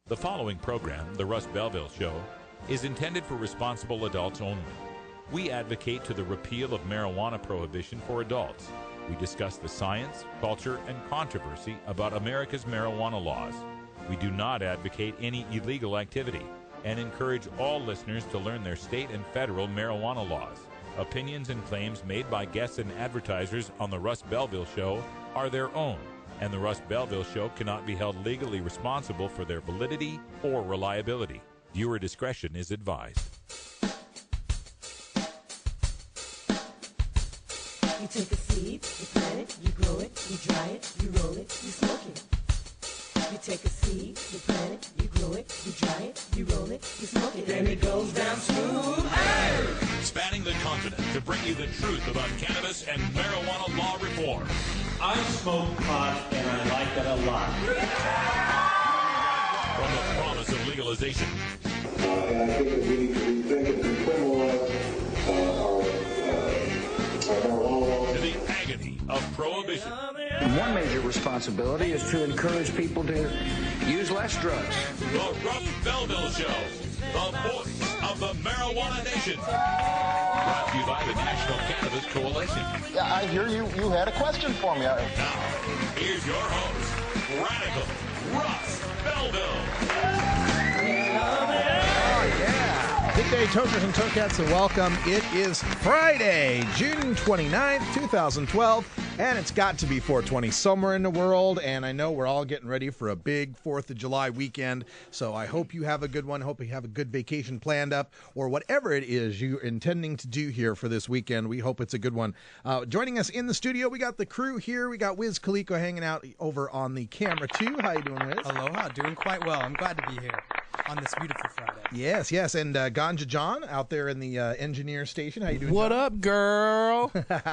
The following program, The Russ Belville Show, is intended for responsible adults only. We advocate to the repeal of marijuana prohibition for adults. We discuss the science, culture, and controversy about America's marijuana laws. We do not advocate any illegal activity and encourage all listeners to learn their state and federal marijuana laws. Opinions and claims made by guests and advertisers on The Russ Belville Show are their own, and The Russ Belville Show cannot be held legally responsible for their validity or reliability. Viewer discretion is advised. You take a seed, you plant it, you grow it, you dry it, you roll it, you smoke it. You take a seed, you plant it, you grow it, you dry it, you roll it, you smoke it. Then it goes down smooth. Hey! Spanning the continent to bring you the truth about cannabis and marijuana law reform. I smoke pot and I like it a lot. From the promise of legalization. And I think that we need to rethink and decriminalize our marijuana laws. To the agony of prohibition. One major responsibility is to encourage people to use less drugs. The Russ Belville Show, the voice of the marijuana nation. Brought to you by the National Cannabis Coalition. Yeah, I hear you had a question for me. Now, here's your host, Radical Russ Belville. Good day, tokers and tokettes, and welcome. It is Friday, June 29th, 2012, and it's got to be 420 somewhere in the world, and I know we're all getting ready for a big 4th of July weekend, so I hope you have a good one. Hope you have a good vacation planned up, or whatever it is you're intending to do here for this weekend. We hope it's a good one. Joining us in the studio, we got the crew here. We got Wiz Kaliko hanging out over on the camera, too. How you doing, Wiz? Aloha, doing quite well. I'm glad to be here on this beautiful Friday. Yes, and Ganja John out there in the engineer station. How you doing, What John? up, girl?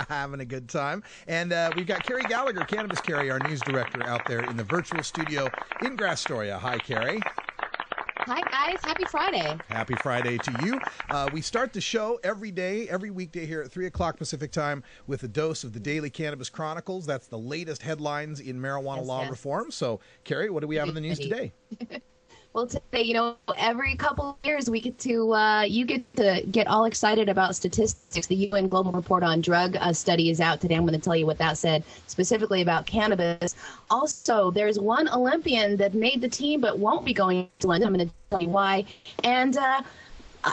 Having a good time. And we've got Carrie Gallagher, Cannabis Carrie, our news director, out there in the virtual studio in Grastoria. Hi, Carrie. Hi, guys. Happy Friday. Happy Friday to you. We start the show every day, every weekday here at 3 o'clock Pacific time with a dose of the Daily Cannabis Chronicles. That's the latest headlines in marijuana law reform. So, Carrie, what do we have in the news today? Well, today, every couple of years we get to, you get to get all excited about statistics. The UN Global Report on Drug Study is out today. I'm going to tell you what that said specifically about cannabis. Also, there's one Olympian that made the team but won't be going to London. I'm going to tell you why. And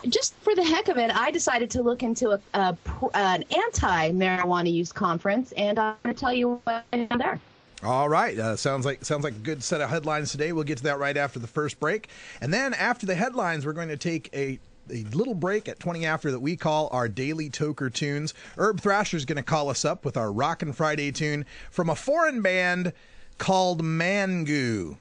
just for the heck of it, I decided to look into an anti-marijuana use conference, and I'm going to tell you what I found there. All right. Sounds like a good set of headlines today. We'll get to that right after the first break. And then after the headlines, we're going to take a little break at 20 after that we call our Daily Toker Tunes. Herb Thrasher's going to call us up with our Rockin' Friday tune from a foreign band called Mangu.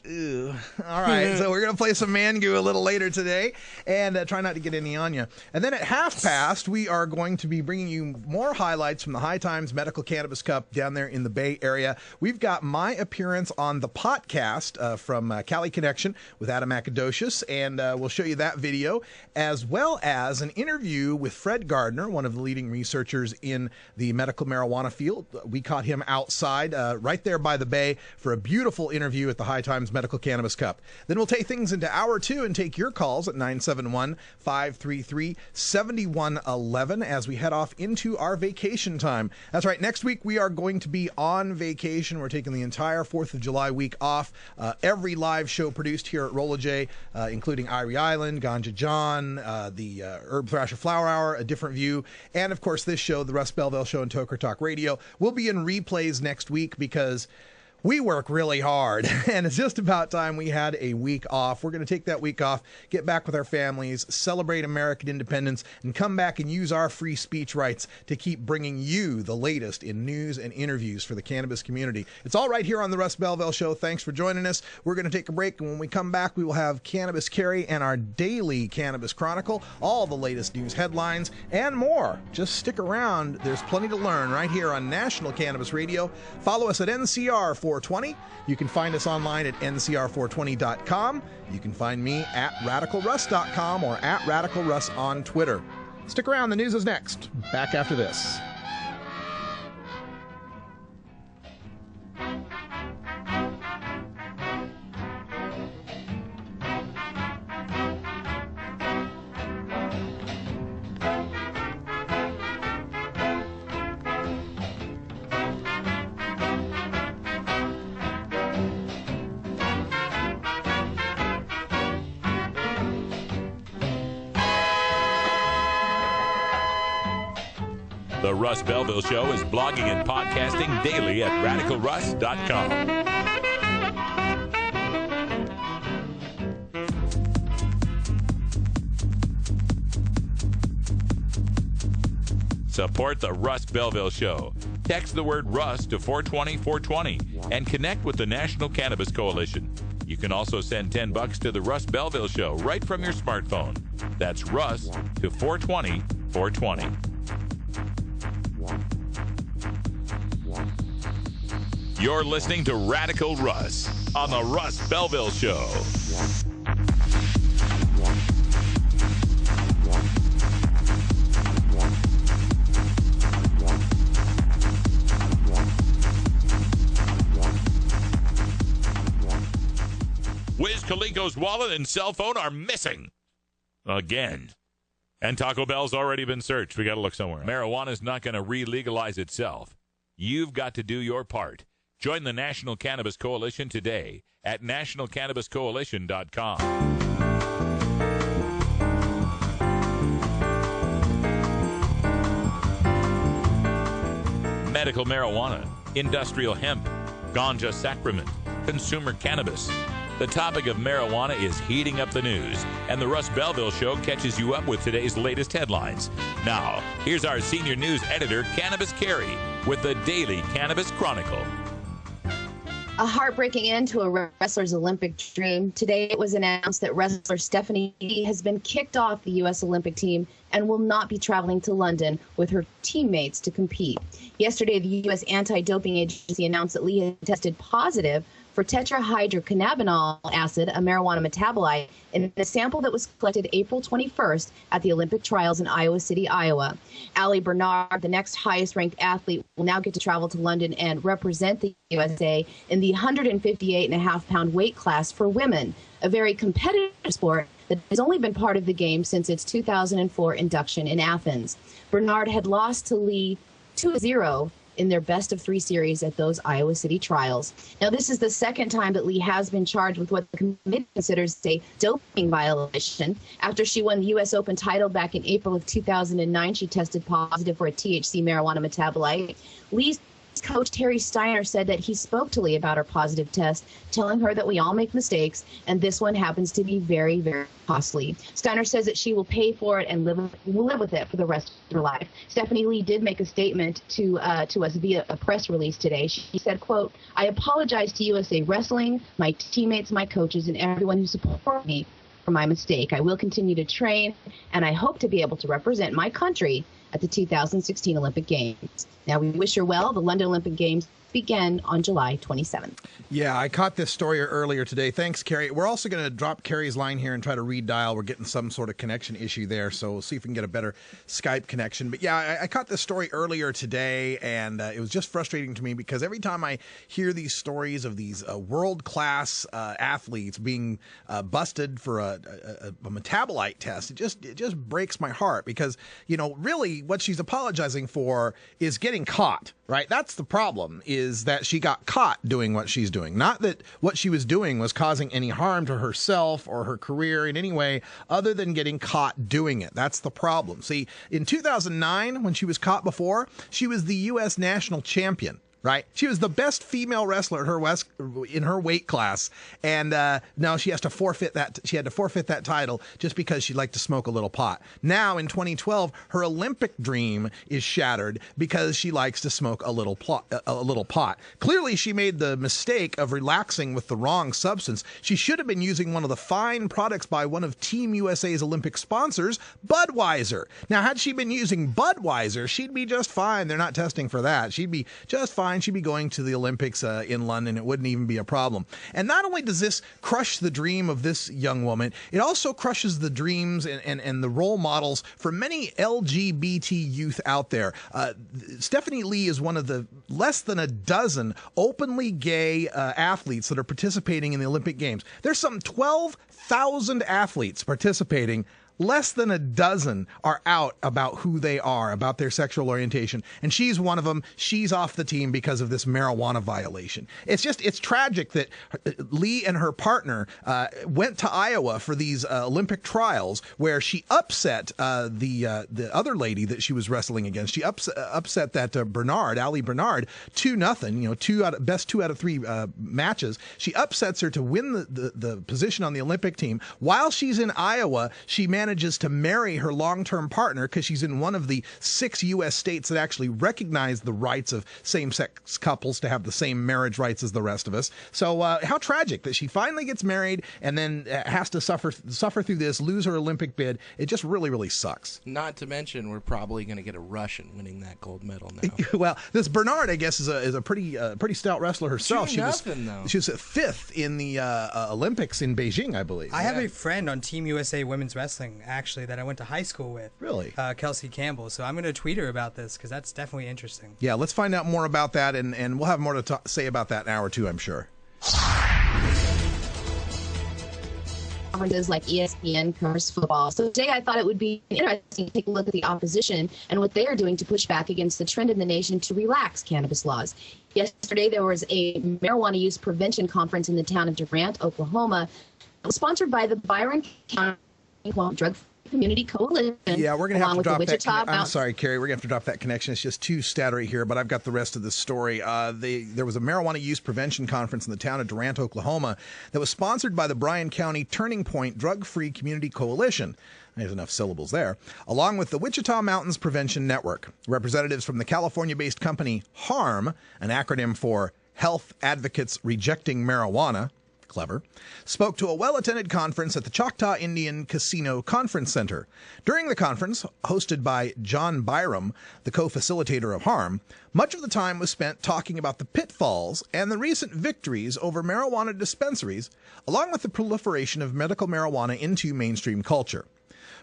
Ew. All right, so we're going to play some Mangu a little later today and try not to get any on you. And then at half past, we are going to be bringing you more highlights from the High Times Medical Cannabis Cup down there in the Bay Area. We've got my appearance on the podcast from Cali Connection with Adam Akadocious, and we'll show you that video, as well as an interview with Fred Gardner, one of the leading researchers in the medical marijuana field. We caught him outside right there by the Bay for a beautiful interview at the High Times Medical Cannabis Cup. Then we'll take things into hour 2 and take your calls at 971-533-7111 as we head off into our vacation time. That's right. Next week we are going to be on vacation. We're taking the entire 4th of July week off. Every live show produced here at Rolla J, including Irie Island, Ganja John, the Herb Thrasher Flower Hour, A Different View, and of course this show, the Russ Belville Show and Toker Talk Radio, will be in replays next week because we work really hard, and it's just about time we had a week off. We're going to take that week off, get back with our families, celebrate American independence, and come back and use our free speech rights to keep bringing you the latest in news and interviews for the cannabis community. It's all right here on the Russ Belville Show. Thanks for joining us. We're going to take a break, and when we come back, we will have Cannabis Carrie and our Daily Cannabis Chronicle, all the latest news headlines, and more. Just stick around. There's plenty to learn right here on National Cannabis Radio. Follow us at NCR 420. You can find us online at ncr420.com. You can find me at radicalruss.com or at radicalruss on Twitter. Stick around. The news is next. Back after this. The Russ Belville Show is blogging and podcasting daily at radicalruss.com. Support the Russ Belville Show. Text the word Russ to 420-420 and connect with the National Cannabis Coalition. You can also send $10 to the Russ Belville Show right from your smartphone. That's Russ to 420-420. You're listening to Radical Russ on the Russ Belville Show. Wiz Khalifa's wallet and cell phone are missing. Again. And Taco Bell's already been searched. We got to look somewhere. Marijuana's not going to re-legalize itself. You've got to do your part. Join the National Cannabis Coalition today at nationalcannabiscoalition.com. Medical marijuana, industrial hemp, ganja sacrament, consumer cannabis. The topic of marijuana is heating up the news, and the Russ Belville Show catches you up with today's latest headlines. Now, here's our senior news editor, Cannabis Carey, with the Daily Cannabis Chronicle. A heartbreaking end to a wrestler's Olympic dream. Today it was announced that wrestler Stephanie Lee has been kicked off the U.S. Olympic team and will not be traveling to London with her teammates to compete. Yesterday, the U.S. Anti-Doping Agency announced that Lee had tested positive for tetrahydrocannabinol acid, a marijuana metabolite, in a sample that was collected April 21st at the Olympic trials in Iowa City, Iowa. Allie Bernard, the next highest-ranked athlete, will now get to travel to London and represent the USA in the 158.5-pound weight class for women, a very competitive sport that has only been part of the game since its 2004 induction in Athens. Bernard had lost to Lee 2-0 in their best-of-3 series at those Iowa City trials. Now, this is the second time that Lee has been charged with what the committee considers a doping violation. After she won the U.S. Open title back in April of 2009, she tested positive for a THC marijuana metabolite. Lee's coach Terry Steiner said that he spoke to Lee about her positive test, telling her that we all make mistakes, and this one happens to be very, very costly. Steiner says that she will pay for it and will live with it for the rest of her life. Stephanie Lee did make a statement to us via a press release today. She said, quote, "I apologize to USA Wrestling, my teammates, my coaches, and everyone who supported me for my mistake. I will continue to train, and I hope to be able to represent my country at the 2016 Olympic Games." Now, we wish her well. The London Olympic Games begin on July 27th. Yeah, I caught this story earlier today. Thanks, Carrie. We're also going to drop Carrie's line here and try to redial. We're getting some sort of connection issue there, so we'll see if we can get a better Skype connection. But yeah, I caught this story earlier today, and it was just frustrating to me because every time I hear these stories of these world-class athletes being busted for a metabolite test, it just breaks my heart because, you know, really what she's apologizing for is getting caught, right? That's the problem, is that she got caught doing what she's doing. Not that what she was doing was causing any harm to herself or her career in any way other than getting caught doing it. That's the problem. See, in 2009, when she was caught before, she was the U.S. national champion. Right? She was the best female wrestler in her weight class, and now she has to forfeit that. She had to forfeit that title just because she liked to smoke a little pot. Now in 2012, her Olympic dream is shattered because she likes to smoke a little pot. Clearly, she made the mistake of relaxing with the wrong substance. She should have been using one of the fine products by one of Team USA's Olympic sponsors, Budweiser. Now, had she been using Budweiser, she'd be just fine. They're not testing for that. She'd be just fine. She'd be going to the Olympics in London. It wouldn't even be a problem. And not only does this crush the dream of this young woman, it also crushes the dreams and the role models for many LGBT youth out there. Stephanie Lee is one of the less than a dozen openly gay athletes that are participating in the Olympic Games. There's some 12,000 athletes participating. less than a dozen are out about who they are, about their sexual orientation. And she's one of them. She's off the team because of this marijuana violation. It's tragic that Lee and her partner went to Iowa for these Olympic trials where she upset the other lady that she was wrestling against. She upset that Allie Bernard 2-0, best 2 out of 3 matches. She upsets her to win the position on the Olympic team. While she's in Iowa, she manages to marry her long-term partner because she's in one of the 6 U.S. states that actually recognize the rights of same-sex couples to have the same marriage rights as the rest of us. So how tragic that she finally gets married and then has to suffer through this, lose her Olympic bid. It just really, really sucks. Not to mention, we're probably going to get a Russian winning that gold medal now. Well, this Bernard, I guess, is a pretty stout wrestler herself. She was 5th in the Olympics in Beijing, I believe. I have a friend on Team USA Women's Wrestling, actually, that I went to high school with. Really? Kelsey Campbell. So I'm going to tweet her about this because that's definitely interesting. Yeah, let's find out more about that, and we'll have more to say about that in an hour or two, I'm sure. Conferences like ESPN covers football. So today I thought it would be interesting to take a look at the opposition and what they are doing to push back against the trend in the nation to relax cannabis laws. Yesterday there was a marijuana use prevention conference in the town of Durant, Oklahoma. It was sponsored by the Byron County Drug Community Coalition. Yeah, we're going to have to drop that. I'm sorry, Carrie. We're going to have to drop that connection. It's just too stuttery here, but I've got the rest of the story. There was a marijuana use prevention conference in the town of Durant, Oklahoma, that was sponsored by the Bryan County Turning Point Drug-Free Community Coalition. There's enough syllables there. Along with the Wichita Mountains Prevention Network. Representatives from the California-based company HARM, an acronym for Health Advocates Rejecting Marijuana, clever, spoke to a well-attended conference at the Choctaw Indian Casino Conference Center. During the conference, hosted by John Byram, the co-facilitator of HARM, much of the time was spent talking about the pitfalls and the recent victories over marijuana dispensaries, along with the proliferation of medical marijuana into mainstream culture.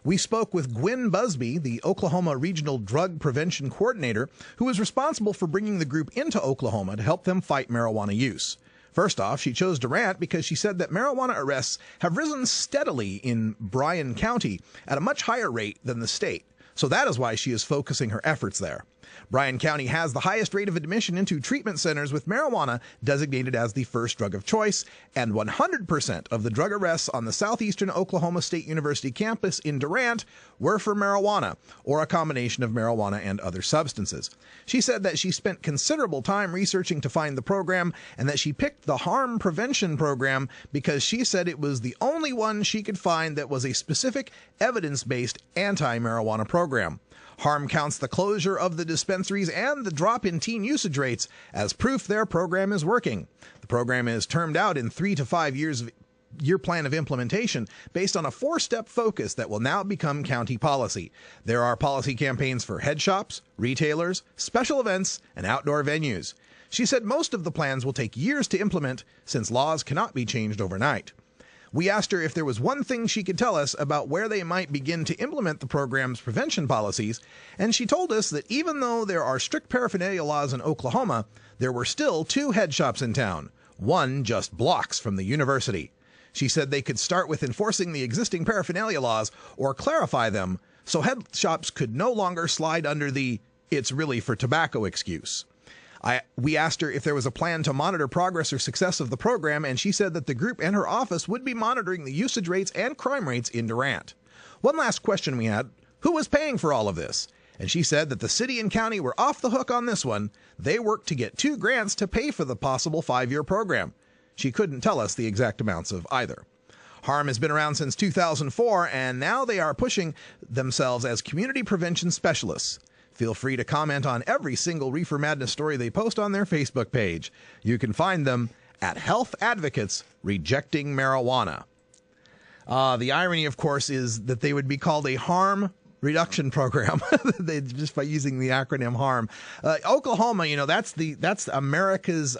We spoke with Gwen Busby, the Oklahoma Regional Drug Prevention Coordinator, who was responsible for bringing the group into Oklahoma to help them fight marijuana use. First off, she chose Durant because she said that marijuana arrests have risen steadily in Bryan County at a much higher rate than the state. So that is why she is focusing her efforts there. Bryan County has the highest rate of admission into treatment centers with marijuana designated as the first drug of choice, and 100% of the drug arrests on the southeastern Oklahoma State University campus in Durant were for marijuana, or a combination of marijuana and other substances. She said that she spent considerable time researching to find the program, and that she picked the harm prevention program because she said it was the only one she could find that was a specific, evidence-based anti-marijuana program. HARM counts the closure of the dispensaries and the drop in teen usage rates as proof their program is working. The program is termed out in 3 to 5 year plan of implementation based on a 4-step focus that will now become county policy. There are policy campaigns for head shops, retailers, special events, and outdoor venues. She said most of the plans will take years to implement since laws cannot be changed overnight. We asked her if there was one thing she could tell us about where they might begin to implement the program's prevention policies, and she told us that even though there are strict paraphernalia laws in Oklahoma, there were still 2 head shops in town, one just blocks from the university. She said they could start with enforcing the existing paraphernalia laws or clarify them so head shops could no longer slide under the "it's really for tobacco" excuse. We asked her if there was a plan to monitor progress or success of the program, and she said that the group and her office would be monitoring the usage rates and crime rates in Durant. One last question we had, who was paying for all of this? And she said that the city and county were off the hook on this one. They worked to get 2 grants to pay for the possible 5-year program. She couldn't tell us the exact amounts of either. HARM has been around since 2004, and now they are pushing themselves as community prevention specialists. Feel free to comment on every single Reefer Madness story they post on their Facebook page. You can find them at Health Advocates Rejecting Marijuana. The irony, of course, is that they would be called a harm reduction program just by using the acronym HARM. Oklahoma, that's America's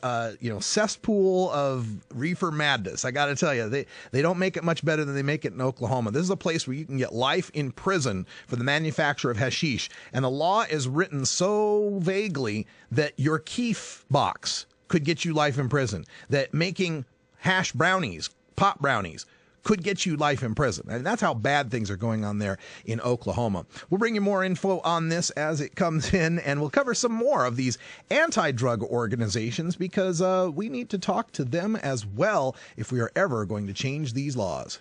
cesspool of reefer madness. I got to tell you, they don't make it much better than they make it in Oklahoma. This is a place where you can get life in prison for the manufacture of hashish, and the law is written so vaguely that your keef box could get you life in prison. That making hash brownies, pot brownies, could get you life in prison. And that's how bad things are going on there in Oklahoma. We'll bring you more info on this as it comes in, and we'll cover some more of these anti-drug organizations because we need to talk to them as well if we are ever going to change these laws.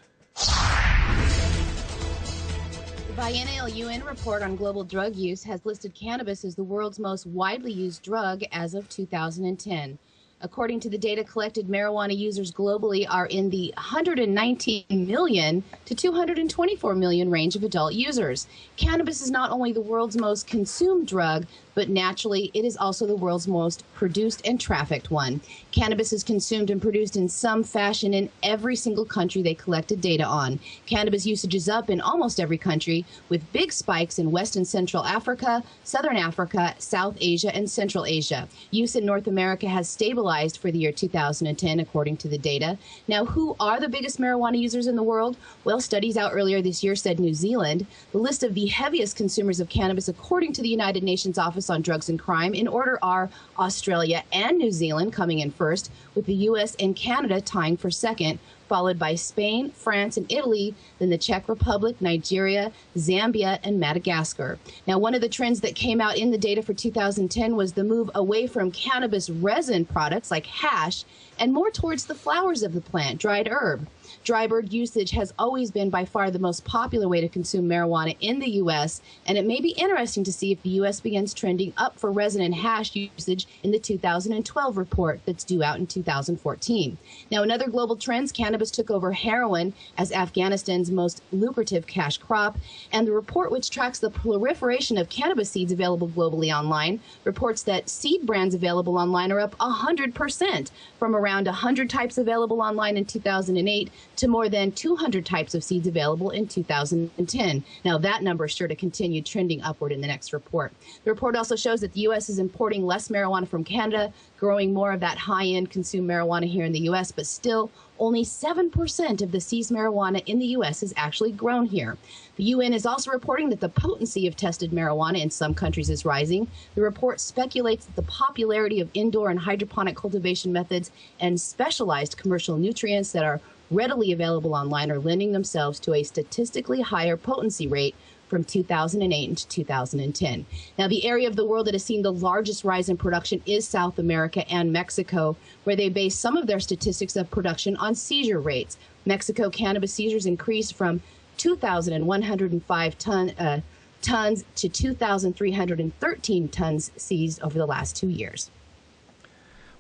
The biennial UN report on global drug use has listed cannabis as the world's most widely used drug as of 2010. According to the data collected, marijuana users globally are in the 119 million to 224 million range of adult users. Cannabis is not only the world's most consumed drug, but naturally, it is also the world's most produced and trafficked one. Cannabis is consumed and produced in some fashion in every single country they collected data on. Cannabis usage is up in almost every country, with big spikes in West and Central Africa, Southern Africa, South Asia, and Central Asia. Use in North America has stabilized for the year 2010, according to the data. Now, who are the biggest marijuana users in the world? Well, studies out earlier this year said New Zealand. The list of the heaviest consumers of cannabis, according to the United Nations Office on Drugs and Crime, in order are Australia and New Zealand coming in first, with the U.S. and Canada tying for second, followed by Spain, France, and Italy, then the Czech Republic, Nigeria, Zambia, and Madagascar. Now, one of the trends that came out in the data for 2010 was the move away from cannabis resin products like hash and more towards the flowers of the plant, dried herb. Dry bird usage has always been by far the most popular way to consume marijuana in the U.S., and it may be interesting to see if the U.S. begins trending up for resin and hash usage in the 2012 report that's due out in 2014. Now, in other global trends, cannabis took over heroin as Afghanistan's most lucrative cash crop, and the report, which tracks the proliferation of cannabis seeds available globally online, reports that seed brands available online are up 100%, from around 100 types available online in 2008 to more than 200 types of seeds available in 2010. Now, that number is sure to continue trending upward in the next report. The report also shows that the U.S. is importing less marijuana from Canada, growing more of that high-end consumed marijuana here in the U.S., but still only 7% of the seized marijuana in the U.S. is actually grown here. The UN is also reporting that the potency of tested marijuana in some countries is rising. The report speculates that the popularity of indoor and hydroponic cultivation methods and specialized commercial nutrients that are readily available online are lending themselves to a statistically higher potency rate from 2008 into 2010. Now, the area of the world that has seen the largest rise in production is South America and Mexico, where they base some of their statistics of production on seizure rates. Mexico cannabis seizures increased from 2,105 tons to 2,313 tons seized over the last 2 years.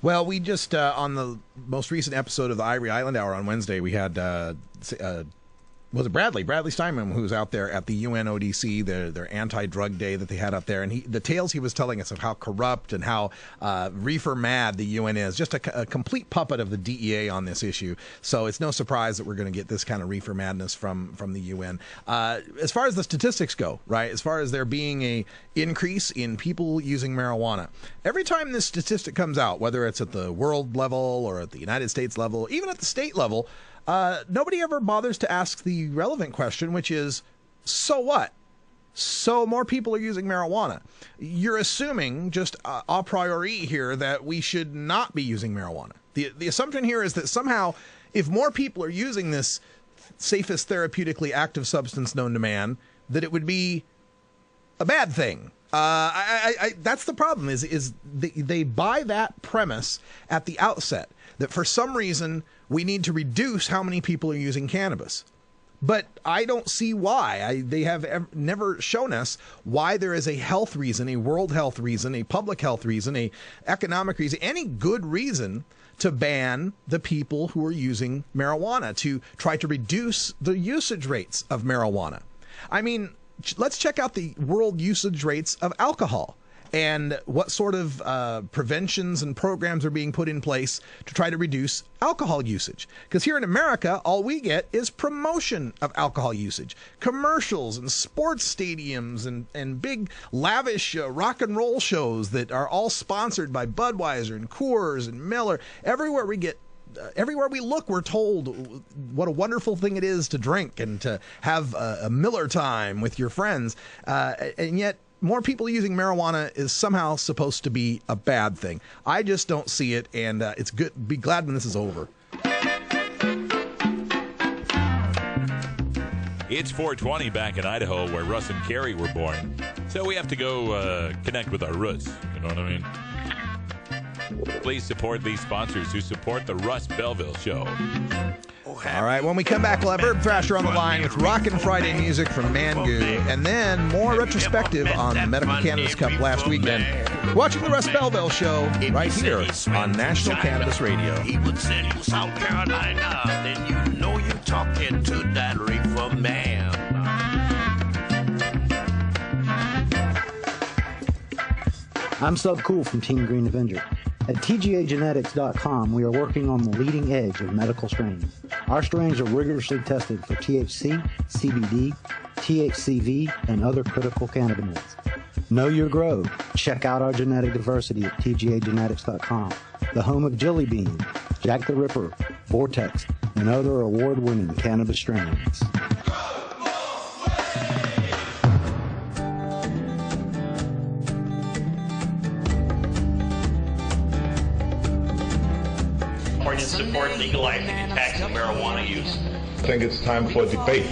Well, we just, on the most recent episode of the Ivory Island Hour on Wednesday, we had, was it Bradley Steinman, who was out there at the UNODC, their anti-drug day that they had up there, and the tales he was telling us of how corrupt and how reefer mad the UN is, just a complete puppet of the DEA on this issue. So it's no surprise that we're going to get this kind of reefer madness from the UN. As far as the statistics go, right, as far as there being a increase in people using marijuana, every time this statistic comes out, whether it's at the world level or at the United States level, even at the state level, nobody ever bothers to ask the relevant question, which is, so what? So more people are using marijuana. You're assuming just a priori here that we should not be using marijuana. The assumption here is that somehow if more people are using this safest therapeutically active substance known to man, that it would be a bad thing. That's the problem, is they buy that premise at the outset, that for some reason we need to reduce how many people are using cannabis. But I don't see why. They have never shown us why there is a health reason, a world health reason, a public health reason, a economic reason, any good reason to ban the people who are using marijuana, to try to reduce the usage rates of marijuana. I mean, let's check out the world usage rates of alcohol and what sort of preventions and programs are being put in place to try to reduce alcohol usage. Because here in America, all we get is promotion of alcohol usage. Commercials and sports stadiums and big lavish rock and roll shows that are all sponsored by Budweiser and Coors and Miller. Everywhere we look, we're told what a wonderful thing it is to drink and to have a Miller time with your friends. And yet, more people using marijuana is somehow supposed to be a bad thing. I just don't see it, and it's good. Be glad when this is over. It's 420 back in Idaho, where Russ and Carrie were born. So we have to go connect with our roots. You know what I mean? Please support these sponsors who support the Russ Belville Show. All right, when we come back, we'll have Herb Thrasher on the line with Rockin' Friday music from Mangoo, and then more retrospective on the Medical Cannabis Cup last weekend. Watching the Russ Belville Show right here on National Cannabis Radio. He would send you South Carolina, then you know you're talking to that reefer man. I'm Sub Cool from Team Green Avenger. At TGAgenetics.com, we are working on the leading edge of medical strains. Our strains are rigorously tested for THC, CBD, THCV, and other critical cannabinoids. Know your grow. Check out our genetic diversity at TGAgenetics.com, the home of Jelly Bean, Jack the Ripper, Vortex, and other award-winning cannabis strains. Support legalizing and taxing marijuana use. I think it's time for debate.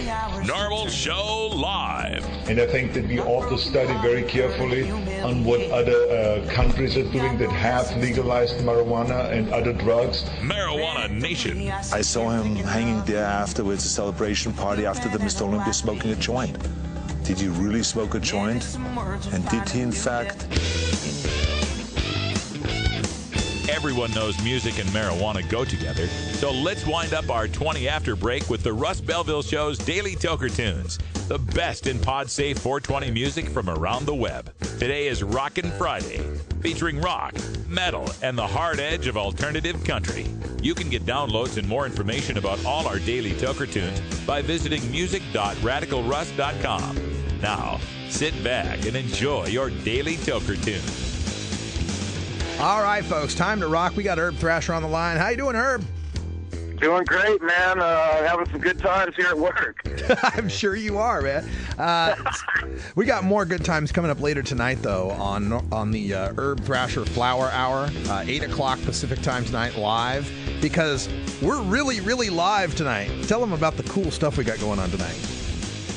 Normal Show Live. And I think that we ought to study very carefully on what other countries are doing that have legalized marijuana and other drugs. Marijuana Nation. I saw him hanging there afterwards, a celebration party after the Mr. Olympia, smoking a joint. Did he really smoke a joint? And did he, in fact... Everyone knows music and marijuana go together, so let's wind up our 20 after break with the Russ Belville Show's Daily Toker Tunes, the best in pod-safe 420 music from around the web. Today is Rockin' Friday, featuring rock, metal, and the hard edge of alternative country. You can get downloads and more information about all our Daily Toker Tunes by visiting music.radicalruss.com. Now, sit back and enjoy your Daily Toker Tunes. All right, folks, time to rock. We got Herb Thrasher on the line. How you doing, Herb? Doing great, man. Having some good times here at work. I'm sure you are, man. We got more good times coming up later tonight, though, on the Herb Thrasher Flower Hour, 8 o'clock Pacific Time tonight, live, because we're really, really live tonight. Tell them about the cool stuff we got going on tonight.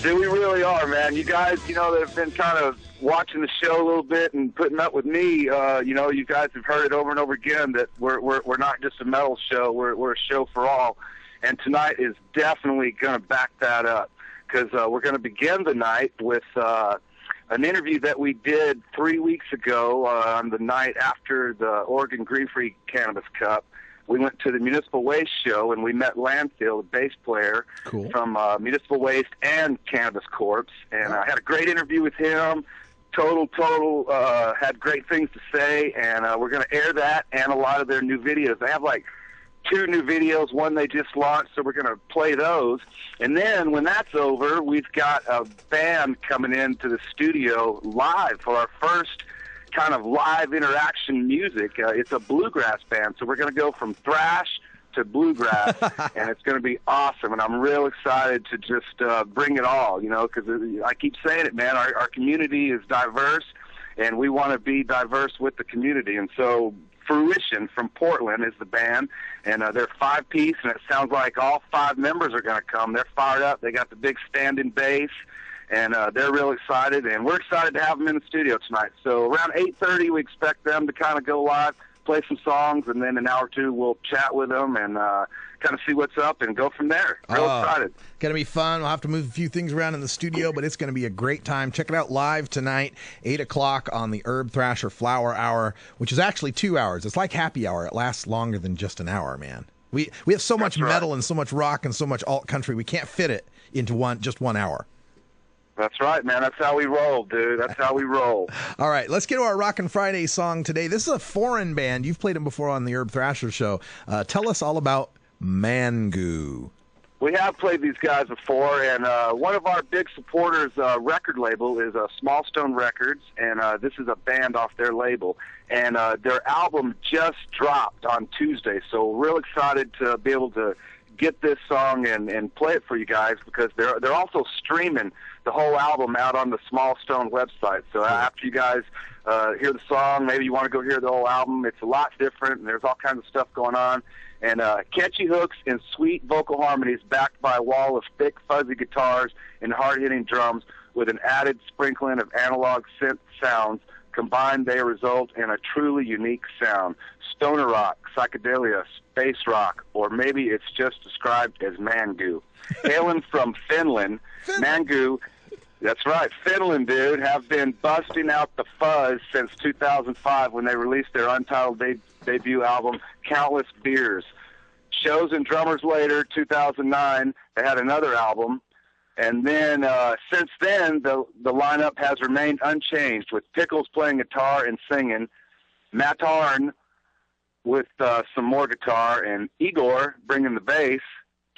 Dude, we really are, man. You guys, that have been kind of watching the show a little bit and putting up with me, you guys have heard it over and over again that we're not just a metal show. We're a show for all. And tonight is definitely going to back that up, because we're going to begin the night with an interview that we did 3 weeks ago on the night after the Oregon Green-Free Cannabis Cup. We went to the Municipal Waste show, and we met Landfill, the bass player from Municipal Waste and Cannabis Corps. And I had a great interview with him. Total, had great things to say, and we're going to air that and a lot of their new videos. They have like 2 new videos, one they just launched, so we're going to play those. And then when that's over, we've got a band coming into the studio live for our first kind of live interaction music. It's a bluegrass band, so we're going to go from thrash to bluegrass, and it's going to be awesome. And I'm real excited to just bring it all, because I keep saying it, man. Our community is diverse, and we want to be diverse with the community. And so Fruition from Portland is the band, and they're 5-piece, and it sounds like all 5 members are going to come. They're fired up. They got the big stand-in bass, and they're real excited, and we're excited to have them in the studio tonight. So around 8:30, we expect them to kind of go live, play some songs, and then an hour or two we'll chat with them and kind of see what's up and go from there. Real excited. Going to be fun. We'll have to move a few things around in the studio, but it's going to be a great time. Check it out live tonight, 8 o'clock on the Herb Thrasher Flower Hour, which is actually 2 hours. It's like happy hour. It lasts longer than just an hour, man. We have so much metal and so much rock and so much alt country. We can't fit it into just 1 hour. That's right, man. That's how we roll, dude. That's how we roll. All right, let's get to our Rockin' Friday song today. This is a foreign band. You've played them before on the Herb Thrasher Show. Tell us all about Mangoo. We have played these guys before, and one of our big supporters' record label is Small Stone Records, and this is a band off their label. And their album just dropped on Tuesday, so real excited to be able to get this song and play it for you guys, because they're also streaming the whole album out on the Small Stone website. So after you guys hear the song. Maybe you want to go hear the whole album. It's a lot different, and there's all kinds of stuff going on. And catchy hooks and sweet vocal harmonies backed by a wall of thick, fuzzy guitars and hard-hitting drums with an added sprinkling of analog synth sounds. Combined, they result in a truly unique sound. Stoner rock, psychedelia, space rock, or maybe it's just described as Mangu. Hailing from Finland, Mangu, that's right, Finland, dude, have been busting out the fuzz since 2005 when they released their untitled debut album, Countless Beers. Shows and Drummers later, 2009, they had another album. And then since then, the lineup has remained unchanged, with Pickles playing guitar and singing, Matt Arn with some more guitar, and Igor bringing the bass,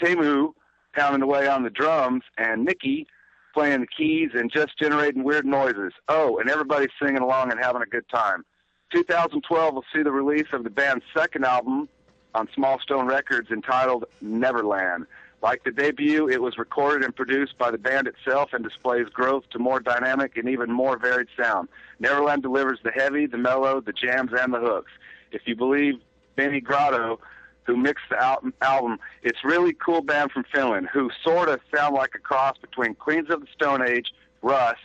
Temu pounding away on the drums, and Nikki playing the keys and just generating weird noises. Oh, and everybody's singing along and having a good time. 2012 will see the release of the band's second album on Small Stone Records entitled Neverland. Like the debut, it was recorded and produced by the band itself and displays growth to more dynamic and even more varied sound. Neverland delivers the heavy, the mellow, the jams, and the hooks. If you believe Benny Grotto, who mixed the album, it's really cool band from Finland who sort of sound like a cross between Queens of the Stone Age, Rush,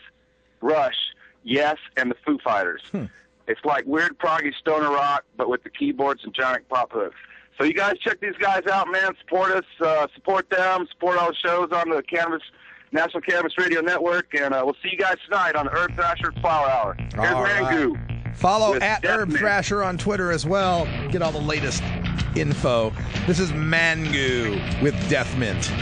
Yes, and the Foo Fighters. It's like weird proggy stoner rock, but with the keyboards and giant pop hooks. So you guys check these guys out, man. Support us, support them, support all the shows on the National Cannabis Radio Network, and we'll see you guys tonight on the Herb Thrasher Flower Hour. Here's Mangu. Follow with at Herb Deathmint. Thrasher on Twitter as well. Get all the latest info. This is Mangu with Deathmint.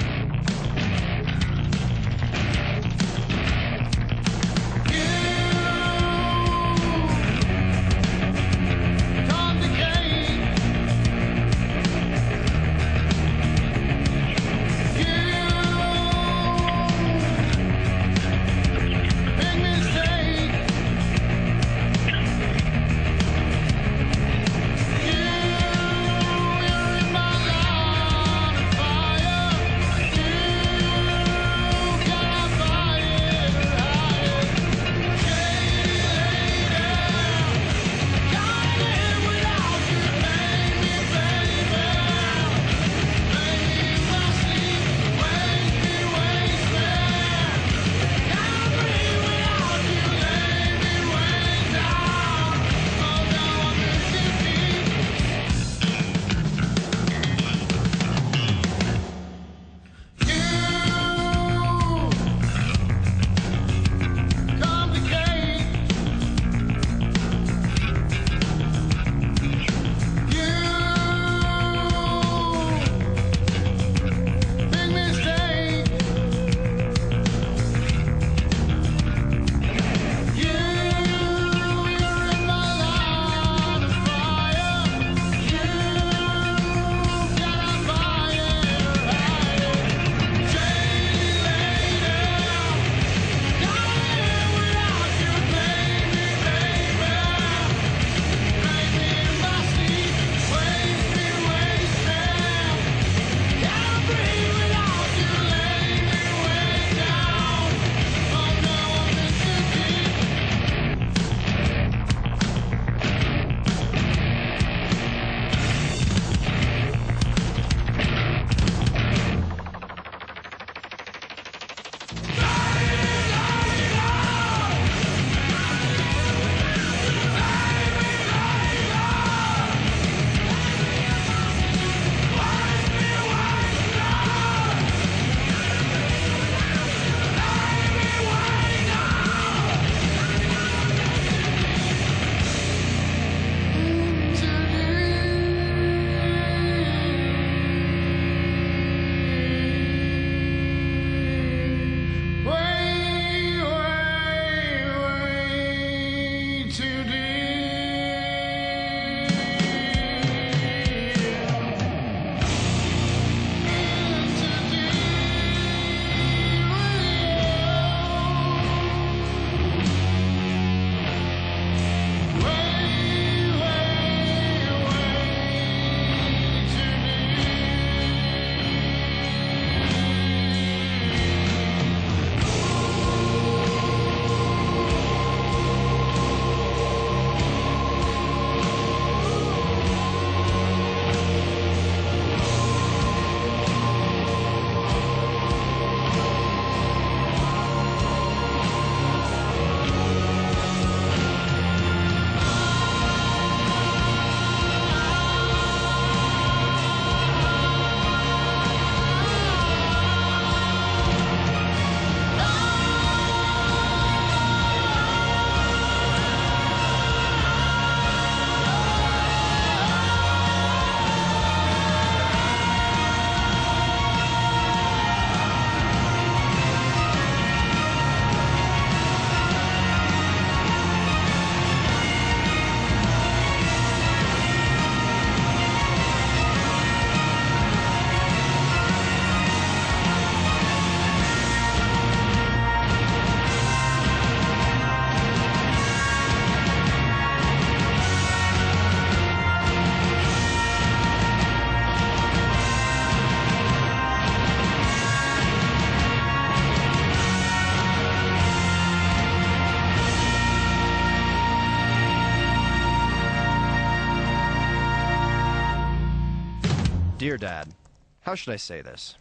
Dear Dad, how should I say this?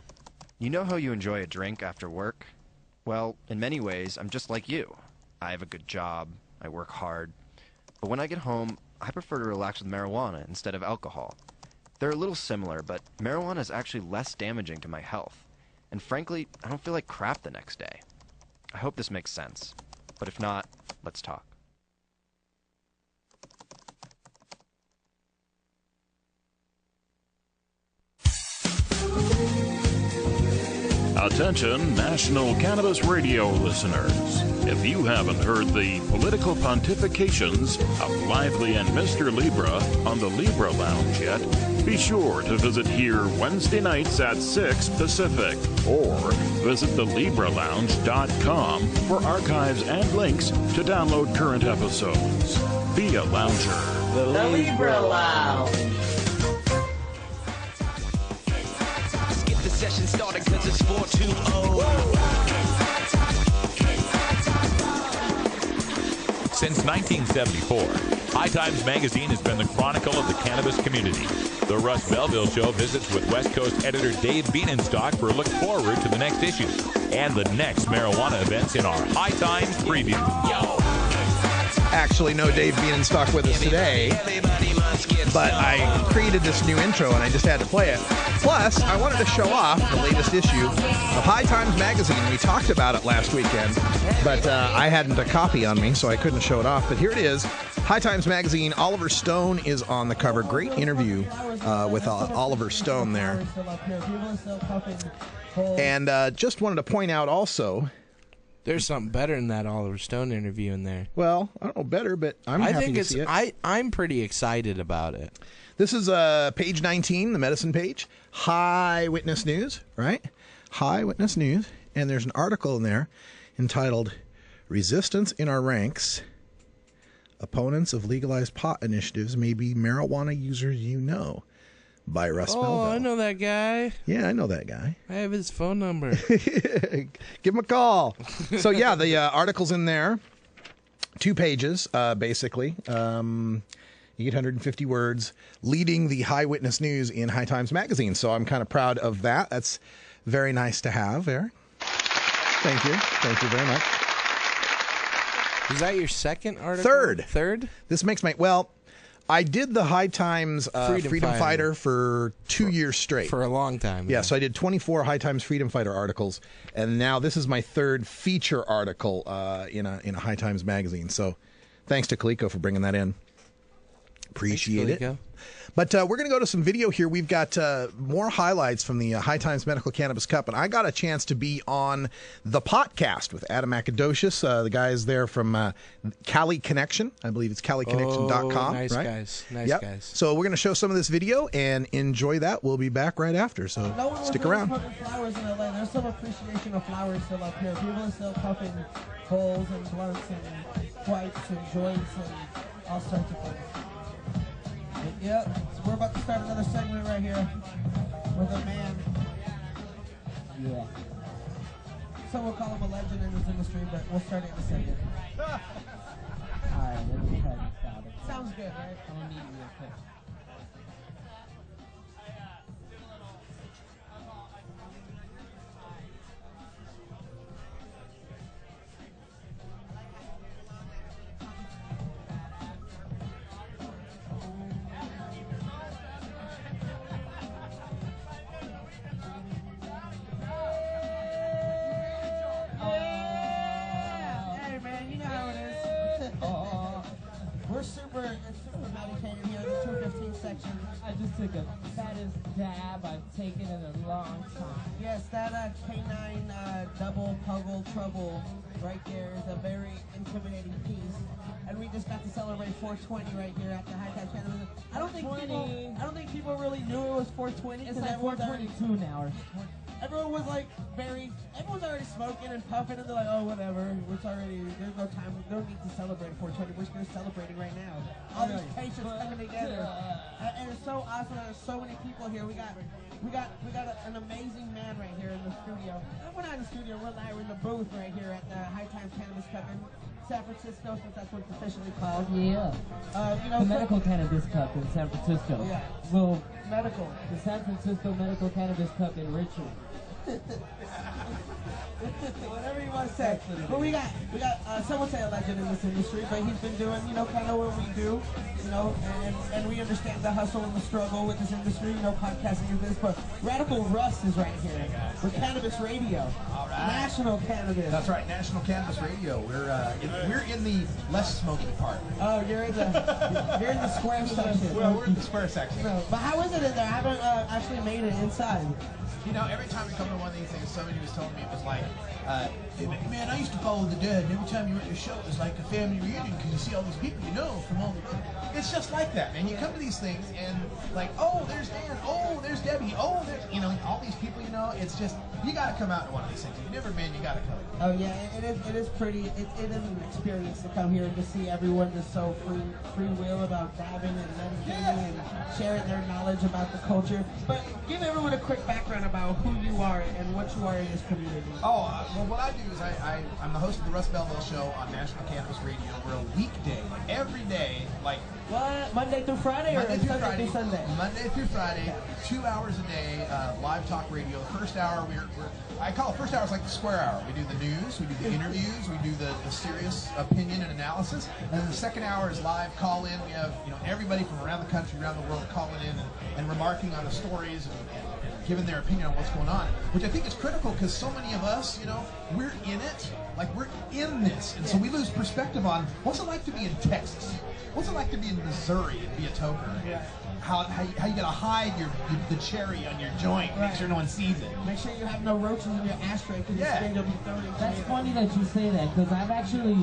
You know how you enjoy a drink after work? Well, in many ways, I'm just like you. I have a good job, I work hard, but when I get home, I prefer to relax with marijuana instead of alcohol. They're a little similar, but marijuana is actually less damaging to my health, and frankly, I don't feel like crap the next day. I hope this makes sense, but if not, let's talk. Attention, National Cannabis Radio listeners. If you haven't heard the political pontifications of Lively and Mr. Libra on the Libra Lounge yet, be sure to visit here Wednesday nights at 6 Pacific or visit thelibralounge.com for archives and links to download current episodes. Be a lounger. The Libra Lounge. Session started because it's 420. Since 1974, High Times Magazine has been the chronicle of the cannabis community. The Russ Belville Show visits with West Coast editor Dave Bienenstock for a look forward to the next issue and the next marijuana events in our High Times preview. Actually, no Dave Bienenstock with us today, but I created this new intro and I just had to play it. Plus, I wanted to show off the latest issue of High Times Magazine. We talked about it last weekend, but I hadn't a copy on me, so I couldn't show it off. But here it is, High Times Magazine. Oliver Stone is on the cover. Great interview with Oliver Stone there. And just wanted to point out also... There's something better than that Oliver Stone interview in there. Well, I don't know better, but I'm happy to see it. I'm pretty excited about it. This is page 19, the medicine page. High Witness News, right? High Witness News. And there's an article in there entitled, Resistance in Our Ranks. Opponents of legalized pot initiatives may be marijuana users you know. By Russ Belville. Oh, I know that guy. Yeah, I know that guy. I have his phone number. Give him a call. So, yeah, the article's in there. 2 pages, basically. 850 words, leading the High Witness News in High Times Magazine. So I'm kind of proud of that. That's very nice to have there. Thank you. Thank you very much. Is that your second article? Third. This makes my... Well... I did the High Times Freedom Fighter for 2 years straight. For a long time. Yeah, so I did 24 High Times Freedom Fighter articles, and now this is my third feature article in a High Times magazine. So thanks to Coleco for bringing that in. Appreciate it. But we're going to go to some video here. We've got more highlights from the High Times Medical Cannabis Cup, and I got a chance to be on the podcast with Adam Akadocious. The guys there from Cali Connection. I believe it's CaliConnection.com. Nice right? guys. Nice guys. So we're going to show some of this video and enjoy that. We'll be back right after, so stick around. Flowers in LA. There's some appreciation of flowers still up here. People are still puffing bowls and blunts and whites and joints and all sorts of things. Yep, so we're about to start another segment right here with a man. Yeah. Some will call him a legend in this industry, but we'll start it in a second. Alright, let's go ahead and start it. Sounds good, right? I'm gonna need you real quick. It's super medicated here in the 215 section. I just took a fattest dab I've taken in a long time. Yes, that canine double puggle trouble right there is a very intimidating piece. And we just got to celebrate 420 right here at the High Times Cannabis. I don't think people really knew it was 420. It's like 422 now. Everyone was like everyone's already smoking and puffing, and they're like, oh, whatever. There's no time, no need to celebrate 420. We're just celebrating right now. All these patients coming together, and it's so awesome. There's so many people here. We got an amazing man right here in the studio. We're not in the studio. We're live in the booth right here at the High Times Cannabis Cup in San Francisco, since that's what it's officially called. Yeah. The Medical Cannabis Cup in San Francisco. Yeah. Little medical. The San Francisco Medical Cannabis Cup in Richmond. Whatever you want to say. But we got some would say a legend in this industry, but he's been doing, kind of what we do, and we understand the hustle and the struggle with this industry, podcasting is this, but Radical Russ is right here with Cannabis Radio. All right. National Cannabis. That's right, National Cannabis Radio. We're in the less smoky part. Oh, you're in the square section. Well, we're in the square section. No, but how is it in there? I haven't actually made it inside. Every time we come to one of these things, somebody was telling me it was like, man, I used to follow the dead, and every time you were at your show, it was like a family reunion because you see all these people you know from all the. It's just like that, man. You come to these things and like, oh, there's Dan, oh, there's Debbie, oh, there's all these people you know. It's just you got to come out to one of these things. If you've never been, you got to come. Oh yeah, it is pretty. It is an experience to come here and to see everyone just so free will about dabbing and meditating and sharing their knowledge about the culture. But give everyone a quick background about who you are and what you are in this community. Oh, well, what I do is I'm the host of the Russ Belville Show on National Cannabis Radio. We're a weekday, every day, like. What? Monday through Friday or Sunday through Sunday? Monday through Friday, 2 hours a day, live talk radio. The first hour, I call it first hour is like the square hour. We do the news, we do the interviews, we do the serious opinion and analysis. And then the second hour is live call in. We have everybody from around the country, around the world calling in and remarking on the stories and giving their opinion on what's going on, which I think is critical because so many of us, we're in it, like we're in this, and so we lose perspective on what's it like to be in Texas, what's it like to be in Missouri and be a toker, how you gotta hide the cherry on your joint, make sure no one sees it. Make sure you have no roaches in your ashtray because it's going to be thrown into That's funny that you say that because I've actually,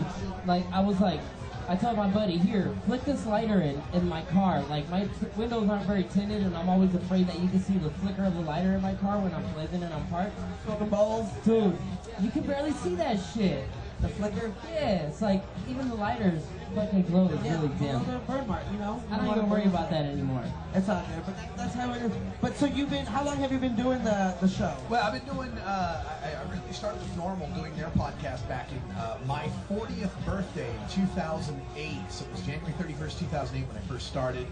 I told my buddy, here, flick this lighter in my car. Like, my windows aren't very tinted, and I'm always afraid that you can see the flicker of the lighter in my car when I'm pleasant and I'm parked. Smoking balls? Dude, you can barely see that shit. The flicker? Yeah, it's like, even the lighters fucking glow is really dim. A little burn mark, I don't even worry about that anymore. It's out there, but that's how it is. But so how long have you been doing the show? Well, I've been doing, I really started with Normal doing their podcast back in my 40th birthday in 2008. So it was January 31st, 2008 when I first started.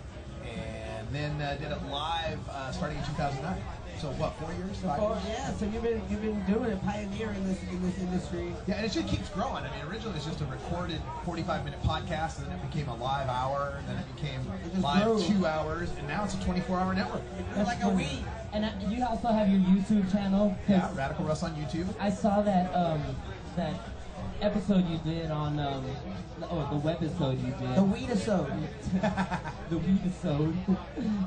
And then did it live starting in 2009. So what, 4 years? 5 years? Yeah, so you've been doing it, pioneering this industry. Yeah, and it just keeps growing. I mean, originally it was just a recorded 45-minute podcast, and then it became a live hour, and then it became live 2 hours, and now it's a 24-hour network. It's like a week. And you also have your YouTube channel. Yeah, Radical Russ on YouTube. I saw that that episode you did on the webisode you did. The weedisode. The weedisode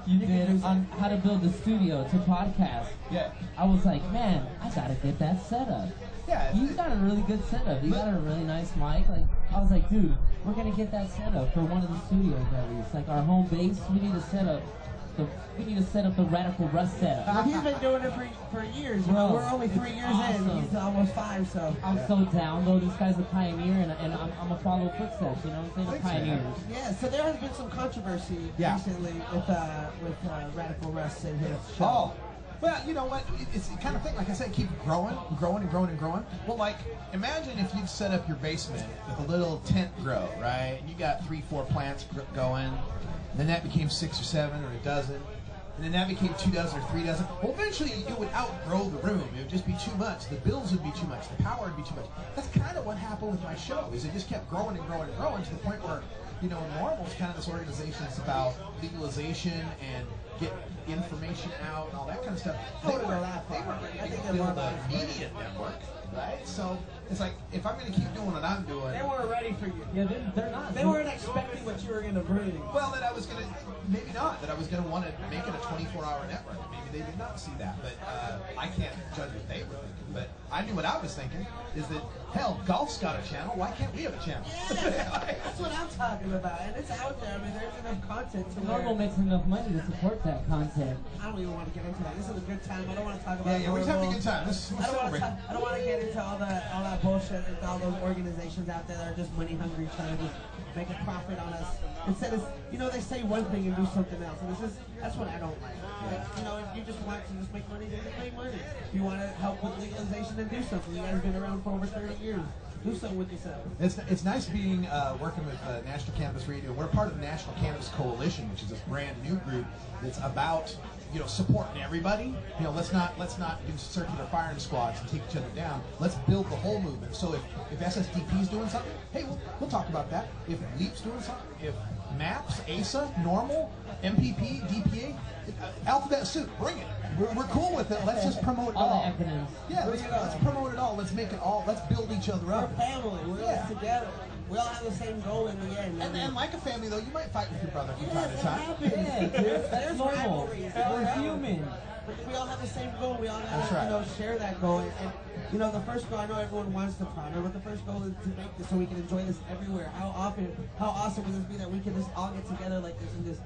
you did on how to build a studio to podcast. Yeah. I was like, man, I gotta get that set up. Yeah. You got a really good setup. You got a really nice mic. Like, I was like, dude, we're gonna get that set up for one of the studios at least. Like our home base, we need to set up the Radical Russ setup. He's been doing it for years. Bro, we're only 3 years in. He's almost 5, so. I'm so down, though. This guy's a pioneer, and I'm a follow footsteps, you know what I'm saying? A pioneer. Yeah, so there has been some controversy recently with Radical Russ and his show. Oh. Well, you know what? It's the kind of thing, like I said, keep growing and growing and growing and growing. Well, like, imagine if you'd set up your basement with a little tent grow, right? And you got 3-4 plants going. Then that became 6 or 7 or a dozen. And then that became 2 dozen or 3 dozen. Well, eventually it would outgrow the room. It would just be too much. The bills would be too much. The power would be too much. That's kind of what happened with my show, is it just kept growing and growing and growing to the point where, Normal's kind of this organization that's about legalization and get information out and all that kind of stuff. They weren't ready to build a media network, right? So it's like, if I'm going to keep doing what I'm doing... They weren't ready for you. Yeah, they're not. They weren't expecting what you were going to bring. Well, that I was going to... Maybe not. That I was going to want to make it a 24-hour network. Maybe they did not see that. But I can't judge what they were thinking. But I knew what I was thinking, is that, hell, golf's got a channel. Why can't we have a channel? Yeah, that's what I'm talking about. And it's out there. I mean, there's enough content to Normal makes enough money to support that content. I don't even want to get into that. This is a good time. I don't want to talk about we're having a good time. I don't want to get into all that bullshit and all those organizations out there that are just money hungry trying to just make a profit on us. Instead of, they say one thing and do something else. And that's what I don't like. If you just want to just make money, then just make money. If you want to help with legalization, then do something. You guys have been around for over 30 years. Do something with yourself. It's nice being working with National Cannabis Radio. We're part of the National Cannabis Coalition, which is this brand new group that's about supporting everybody. Let's not do circular firing squads and take each other down. Let's build the whole movement. So if SSDP's doing something, hey, we'll talk about that. If LEAP's doing something, if MAPS, ASA, NORML, MPP, DPA, Alphabet Soup, bring it. We're cool with it. Let's just promote it all. All the acronyms. Yeah, let's promote it all. Let's make it all. Let's build each other up. We're family. We're all together. We all have the same goal in the end. And like a family, though, you might fight with your brother from time to It time. happens. There's normal. rivalries. We're human. But we all have the same goal. We all That's gotta, right. share that goal. And the first goal, I know everyone wants to ponder, but the first goal is to make this so we can enjoy this everywhere. How awesome would this be that we can just all get together like this and just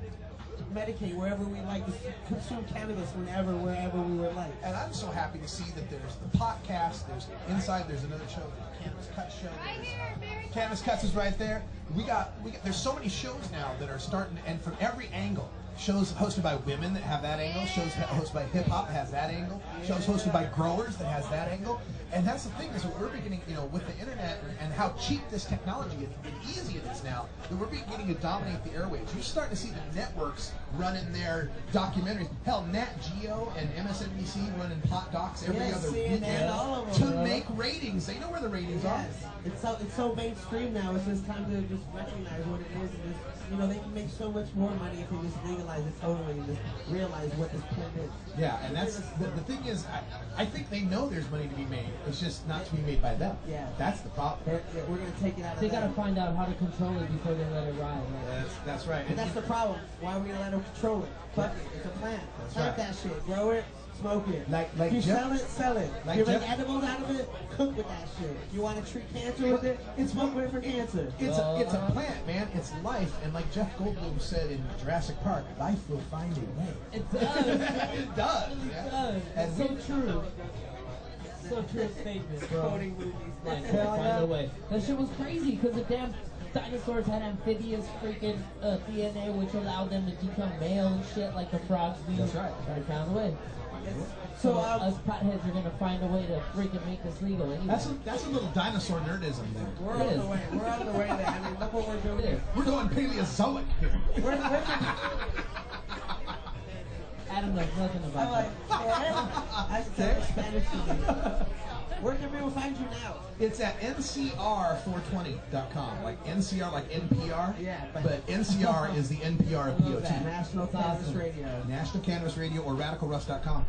medicate wherever we like, just consume cannabis wherever we would like. And I'm so happy to see that there's the podcast, there's another show, the Cannabis Cuts show. Cannabis Cuts is right there. We got there's so many shows now that are starting, and from every angle. Shows hosted by women that have that angle. Shows hosted by hip hop that has that angle. Shows hosted by growers that has that angle. And that's the thing is that we're beginning, with the internet and how cheap this technology is and easy it is now, that we're beginning to dominate the airwaves. You're starting to see the networks running their documentaries. Hell, Nat Geo and MSNBC running pot docs every other weekend all of them, to make ratings. They know where the ratings are. It's so mainstream now. It's just time to just recognize what it is and just, they can make so much more money if they just legalize it totally and just realize what this plant is. Yeah, and that's the thing is, I think they know there's money to be made. It's just not to be made by them. Yeah, that's the problem. We're gonna take it out. They gotta find out how to control it before they let it ride. That's right. And that's the problem. Why are we gonna let them control it? Fuck it. It's a plant. Plant that shit. Grow it. Smoke it. Like if you Jeff, sell it, sell it. Like you make Jeff, edibles out of it, cook with that shit. You want to treat cancer with it, smoke with it for cancer. It's a plant, man. It's life. And like Jeff Goldblum said in Jurassic Park, life will find a way. It does. It does. It does. And so true. So true statement, bro. Quoting movies. Like, find a way. That shit was crazy because the damn dinosaurs had amphibious freaking DNA, which allowed them to become male and shit like the frogs do. That's right. But they found a way. So us potheads are gonna find a way to freaking make this legal anyway. That's a little dinosaur nerdism there. We're on the way. We're on the way there. I mean, look what we're doing here. We're going Paleozoic here. Adam knows nothing about that. I said Spanish to me. Where can people find you now? It's at ncr420.com. Like NCR, like NPR. Yeah. But NCR is the NPR of POT. National Cannabis Radio. National Cannabis Radio or RadicalRuss.com.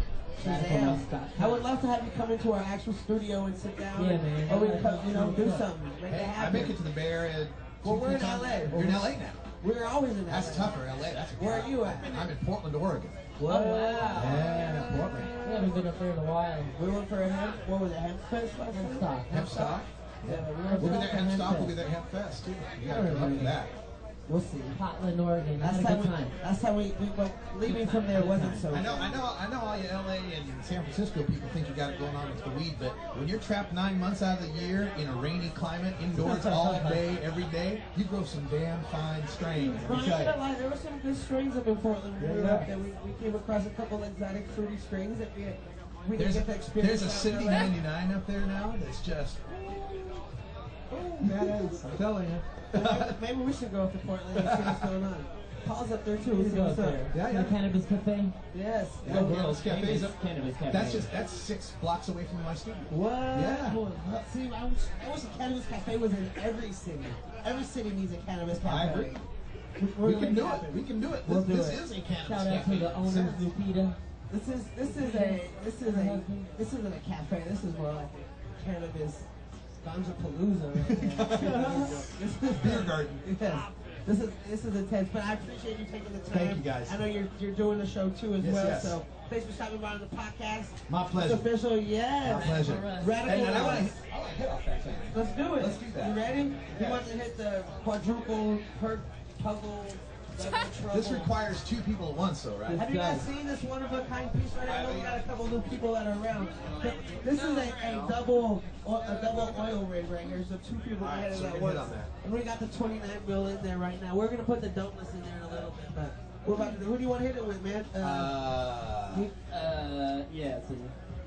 I would love to have you come into our actual studio and sit down. Yeah, man. Or we can come, do something. Make it happen. I make it to the Bay Area. Well, we're in LA. You're in LA now. We're always in LA. That's tougher, LA. Where are you at? I'm in Portland, Oregon. Whoa. Oh, wow. Yeah, Portland. We haven't been up there in a while. We went for a hemp fest last Hemp week? stock. Hemp stock? Yeah, We'll be there at Hemp stock. We'll be there at Hemp Fest, too. You gotta come up to that. We'll see. Portland, Oregon. Last Had a good time. Last time we went, leaving from there wasn't so. I know all you LA and San Francisco people think you got it going on with the weed, but when you're trapped 9 months out of the year in a rainy climate, indoors all day, every day, you grow some damn fine strains. Well, I'm not gonna lie, there were some good strains up in Portland when we were up there. We came across a couple exotic fruity strains that we didn't get to experience. There's a City 99 up there now that's just. Badass. I'm telling you. Maybe we should go up to Portland and see what's going on. Paul's up there too. We'll see what's up. Yeah. The Cannabis Cafe? Yes. Cannabis Cafe's up. Cannabis Cafe. That's 6 blocks away from my studio. What? Yeah. See, I wish a Cannabis Cafe was in every city. Every city needs a Cannabis Cafe. I agree. We can do it. We can do it. This is a Cannabis Shout out Cafe. to the owners, Lupita. This isn't a cafe. This is more like a cannabis Ganja-palooza right there. Beer garden. Yes. This is intense, but I appreciate you taking the time. Thank you, guys. I know you're doing the show too as Yes, well. yes. So thanks for stopping by on the podcast. My pleasure. It's official, yes. My pleasure. Radical And I want Russ. to hit off that thing. Let's do it. Let's do that. You ready? Yeah. You want to hit the quadruple puggle. This requires 2 people at once, though, right? Have you guys seen this one-of-a-kind piece right now? We got a couple new people that are around. This is a double oil rig right here. So 2 people All right, ahead so of we that can hit one. on that. And we got the 29 mil in there right now. We're gonna put the dopeness in there in a little bit, but we're about to do. Who do you want to hit it with, man? Yeah.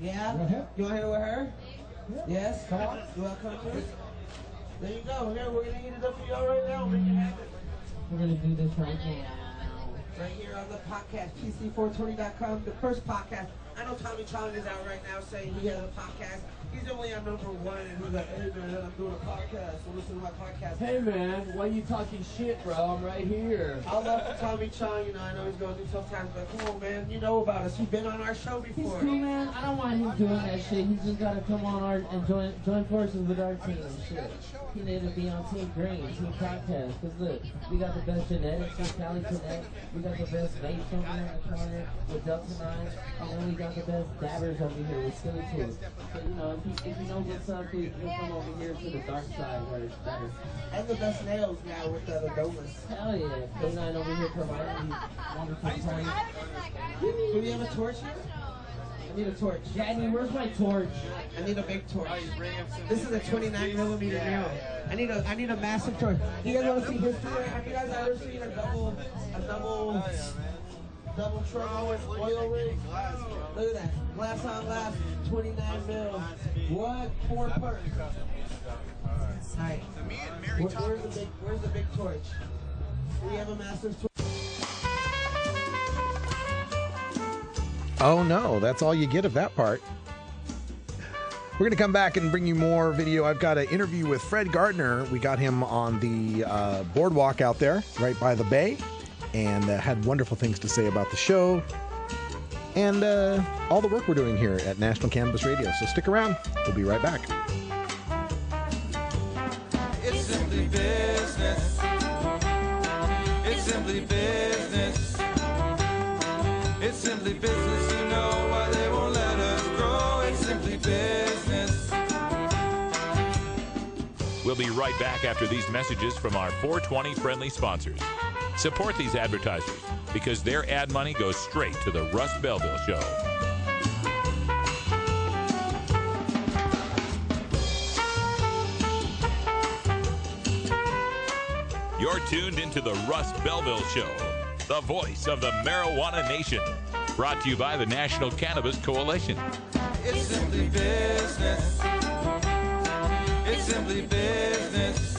Yeah. You want to hit it with her? Yes. Come on. You want to come to us? There you go. Here, we're going to heat it up for y'all right now. Make it happen. We're going to do this right now. Right here on the podcast, TC420.com, the first podcast. I know Tommy Chong is out right now saying he has a podcast. He's only on number 1, and he's like, hey, man, I'm doing a podcast. So listen to my podcast. Hey, man, why you talking shit, bro? I'm right here. I love Tommy Chong. You know, I know he's going through tough times, but come on, man. You know about us. You've been on our show before. He's cool, man. I don't want him doing that shit. He's just got to come on our and join forces with our team and shit. He needed to be on Team Green, Team Podcast. Because, look, we got the best genetics with Cali Connect. We got the best mates over here in the corner with Delta 9. And then we got the best dabbers over here with Silly Tooth. So, you know, if you know what's up, you'll come over here to the dark side where it's better. And the best nails now with the Adomas. Hell yeah. K9 over here providing these wonderful times. Do we have a torch here? I need a torch. Daddy, where's my torch? I need a big torch. This is a 29mm nail. I need a massive torch. You guys want to see history? Have you guys ever seen a double trouble oil rig? Look at that. Glass on glass, 29 mil. What? 4 parts. Alright. Where's the big torch? We have a massive torch. Oh no, that's all you get of that part. We're going to come back and bring you more video. I've got an interview with Fred Gardner. We got him on the boardwalk out there, right by the bay, and had wonderful things to say about the show and all the work we're doing here at National Cannabis Radio. So stick around. We'll be right back. It's simply business. It's simply business. It's simply business, you know why they won't let us grow. It's simply business. We'll be right back after these messages from our 420 friendly sponsors. Support these advertisers because their ad money goes straight to the Russ Belville Show. You're tuned into the Russ Belville Show, the voice of the marijuana nation. Brought to you by the National Cannabis Coalition. It's simply business. It's simply business.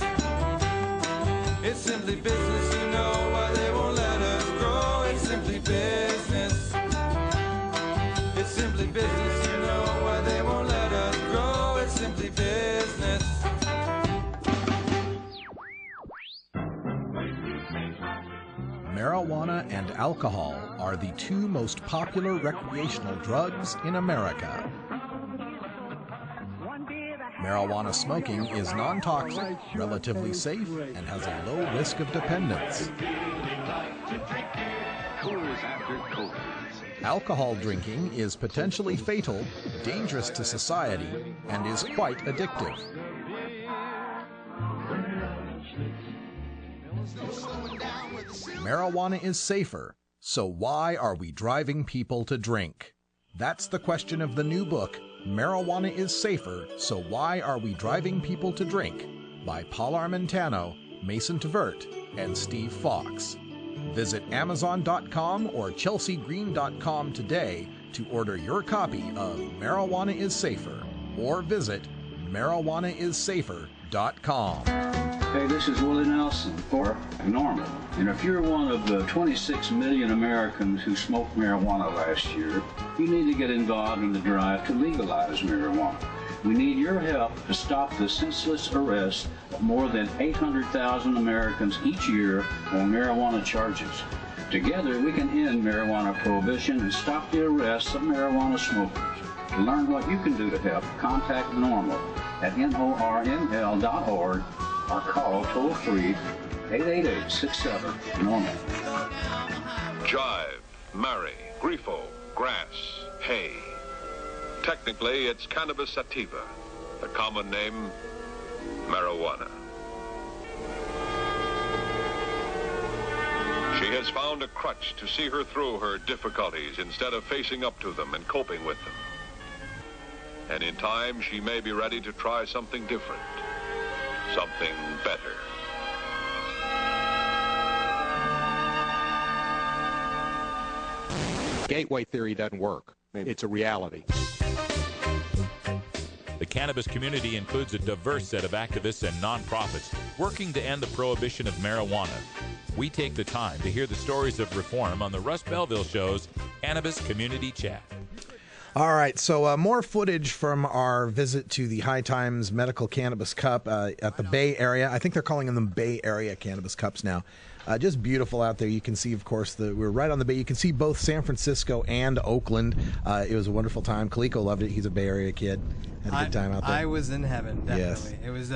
It's simply business, you know why they won't let us grow. It's simply business. It's simply business, you know why they won't let us grow. It's simply business. Marijuana and alcohol are the 2 most popular recreational drugs in America. Marijuana smoking is non-toxic, relatively safe, and has a low risk of dependence. Alcohol drinking is potentially fatal, dangerous to society, and is quite addictive. Marijuana is safer, so why are we driving people to drink? That's the question of the new book, Marijuana is Safer, So Why Are We Driving People to Drink? By Paul Armentano, Mason Tvert, and Steve Fox. Visit Amazon.com or ChelseaGreen.com today to order your copy of Marijuana is Safer, or visit marijuanaissafer.com. Hey, this is Willie Nelson for Normal. And if you're one of the 26 million Americans who smoked marijuana last year, you need to get involved in the drive to legalize marijuana. We need your help to stop the senseless arrest of more than 800,000 Americans each year on marijuana charges. Together, we can end marijuana prohibition and stop the arrests of marijuana smokers. To learn what you can do to help, contact Normal at NORML.org or call toll-free 888-67-NORMAL. Jive, marry, grifo, grass, hay. Technically, it's cannabis sativa, the common name, marijuana. She has found a crutch to see her through her difficulties instead of facing up to them and coping with them. And in time, she may be ready to try something different, something better. Gateway theory doesn't work. It's a reality. The cannabis community includes a diverse set of activists and nonprofits working to end the prohibition of marijuana. We take the time to hear the stories of reform on the Russ Belville Show's Cannabis Community Chat. All right, so more footage from our visit to the High Times Medical Cannabis Cup at the Bay Area. I think they're calling them Bay Area Cannabis Cups now. Just beautiful out there. You can see, of course, we're right on the Bay. You can see both San Francisco and Oakland. It was a wonderful time. Kaliko loved it. He's a Bay Area kid. Had a good time out there. I was in heaven, definitely. Yes. It was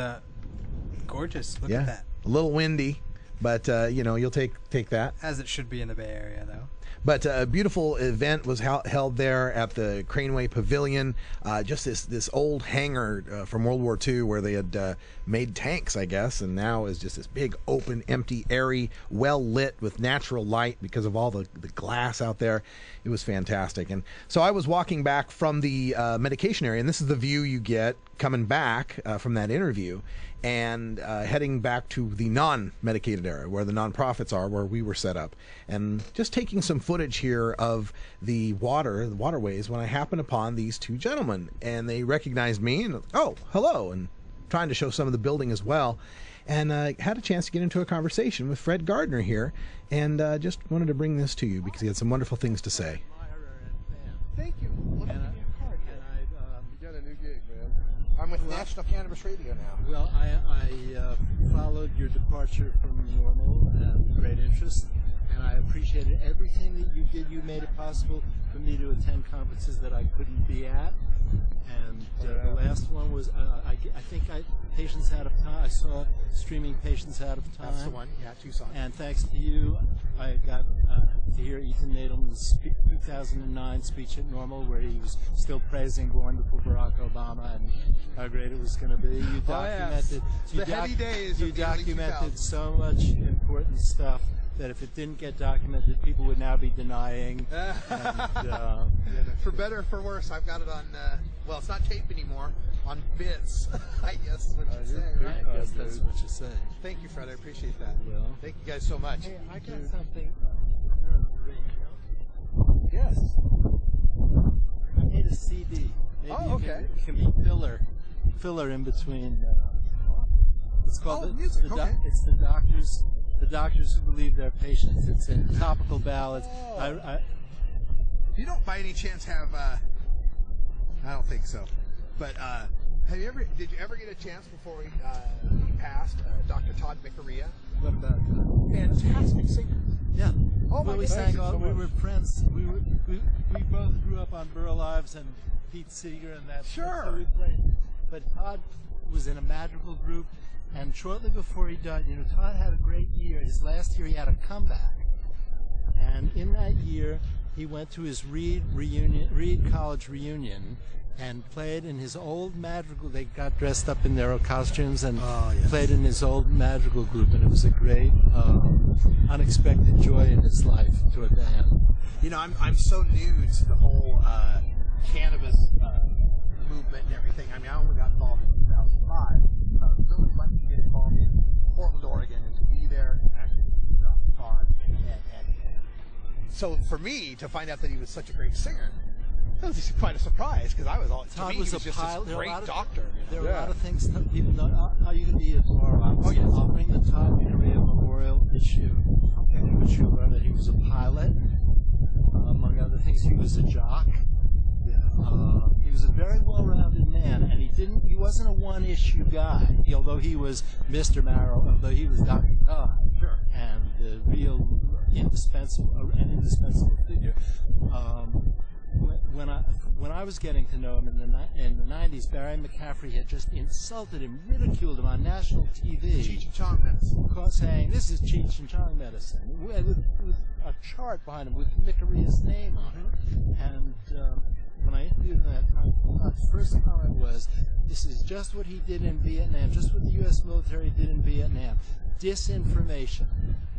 gorgeous. Look at that. A little windy, but, you'll take that. As it should be in the Bay Area, though. But a beautiful event was held there at the Craneway Pavilion. Just this old hangar from World War II where they had made tanks, I guess, and now is just this big, open, empty, airy, well-lit with natural light because of all the glass out there. It was fantastic. And so I was walking back from the medication area, and this is the view you get coming back from that interview, and heading back to the non-medicated area where the nonprofits are, where we were set up, and just taking some footage here of the waterways when I happened upon these two gentlemen, and they recognized me and, oh, hello, and trying to show some of the building as well, and had a chance to get into a conversation with Fred Gardner here, and just wanted to bring this to you because he had some wonderful things to say. Thank you. Look at your card here. You got a new gig, man. I'm with National Cannabis Radio now. Well, I followed your departure from Normal with great interest, and I appreciated everything that you did. You made it possible for me to attend conferences that I couldn't be at. And the last one was, I think Patients Out of Time. I saw streaming Patients Out of Time. That's the one, yeah, Tucson. And thanks to you, I got to hear Ethan Nadelman's 2009 speech at Normal, where he was still praising the wonderful Barack Obama and how great it was going to be. You documented, you documented so much important stuff that if it didn't get documented, people would now be denying. And, for better or for worse, I've got it on, well, it's not tape anymore, on bits, I guess is what you say, right? I guess that's what you say. Thank you, Fred. I appreciate that. Well, thank you guys so much. Hey, I got something. Yes. I made a CD. Maybe okay. It can be filler in between. It's called music. It's the doctors who believe their patients. It's in topical ballads. You don't by any chance have? I don't think so. But did you ever get a chance before he passed? Dr. Todd Micarea. What about? Fantastic singer. Yeah. Oh my God. We were friends. We both grew up on Burl Ives and Pete Seeger and that. Sure. So we played. But Todd was in a madrigal group, and shortly before he died, Todd had a great year. His last year, he had a comeback, and in that year, he went to his Reed College reunion and played in his old madrigal. They got dressed up in their costumes and played in his old madrigal group, and it was a great, unexpected joy in his life to a band. I'm so new to the whole cannabis movement and everything. I mean, I only got involved in 2005. I was really lucky to get involved in Portland, Oregon, and to be there and actually meet Dr. Todd. And so for me to find out that he was such a great singer, that was just quite a surprise because I was all. Todd to me, was he was a just pilot. this great doctor. There are a lot of things that people don't know. How you can be here tomorrow? I'll bring the Todd Micarea Memorial issue, in which you'll learn that he was a pilot. Among other things, he was a jock. He was a very well-rounded man, and he wasn't a one-issue guy. Although he was Mr. Marrow, although he was Dr. Todd, and the real indispensable figure. When I was getting to know him in the 90s, Barry McCaffrey had just insulted him, ridiculed him on national TV. Cheech and Chong medicine. Saying, this is Cheech and Chong medicine, with a chart behind him with Micarea's name on it. And when I interviewed him at that time, Todd's first comment was, this is just what he did in Vietnam, just what the U.S. military did in Vietnam. Disinformation.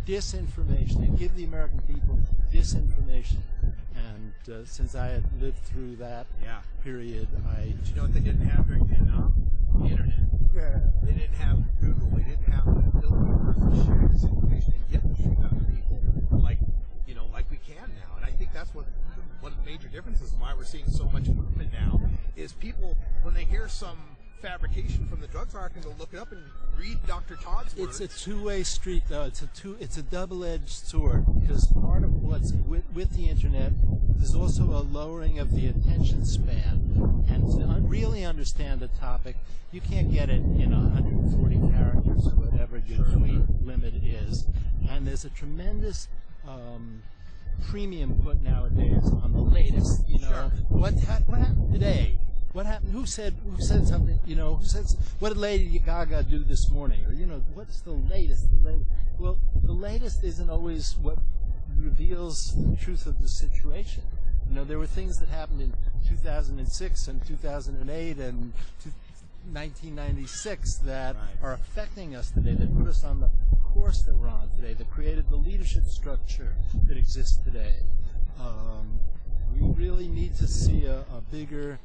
And give the American people disinformation. And since I had lived through that period, Did you know what they didn't have during Vietnam? The internet. Yeah. They didn't have Google. They didn't have the ability to share this information and get the truth out of people like we can now. And I think that's what one of the major differences and why we're seeing so much movement now is people, when they hear some fabrication from the drug czar, can go look it up and read Dr. Todd's words. It's a two-way street, though. It's a double-edged sword, because part of what's with the internet is also a lowering of the attention span. And to really understand a topic, you can't get it in 140 characters or whatever your tweet limit is. And there's a tremendous premium put nowadays on the latest. You know, what happened today? What happened? Who said something? You know, what did Lady Gaga do this morning? Or, you know, what's the latest? Well, the latest isn't always what reveals the truth of the situation. You know, there were things that happened in 2006 and 2008 and 1996 that are affecting us today, that put us on the course that we're on today, that created the leadership structure that exists today. We really need to see a bigger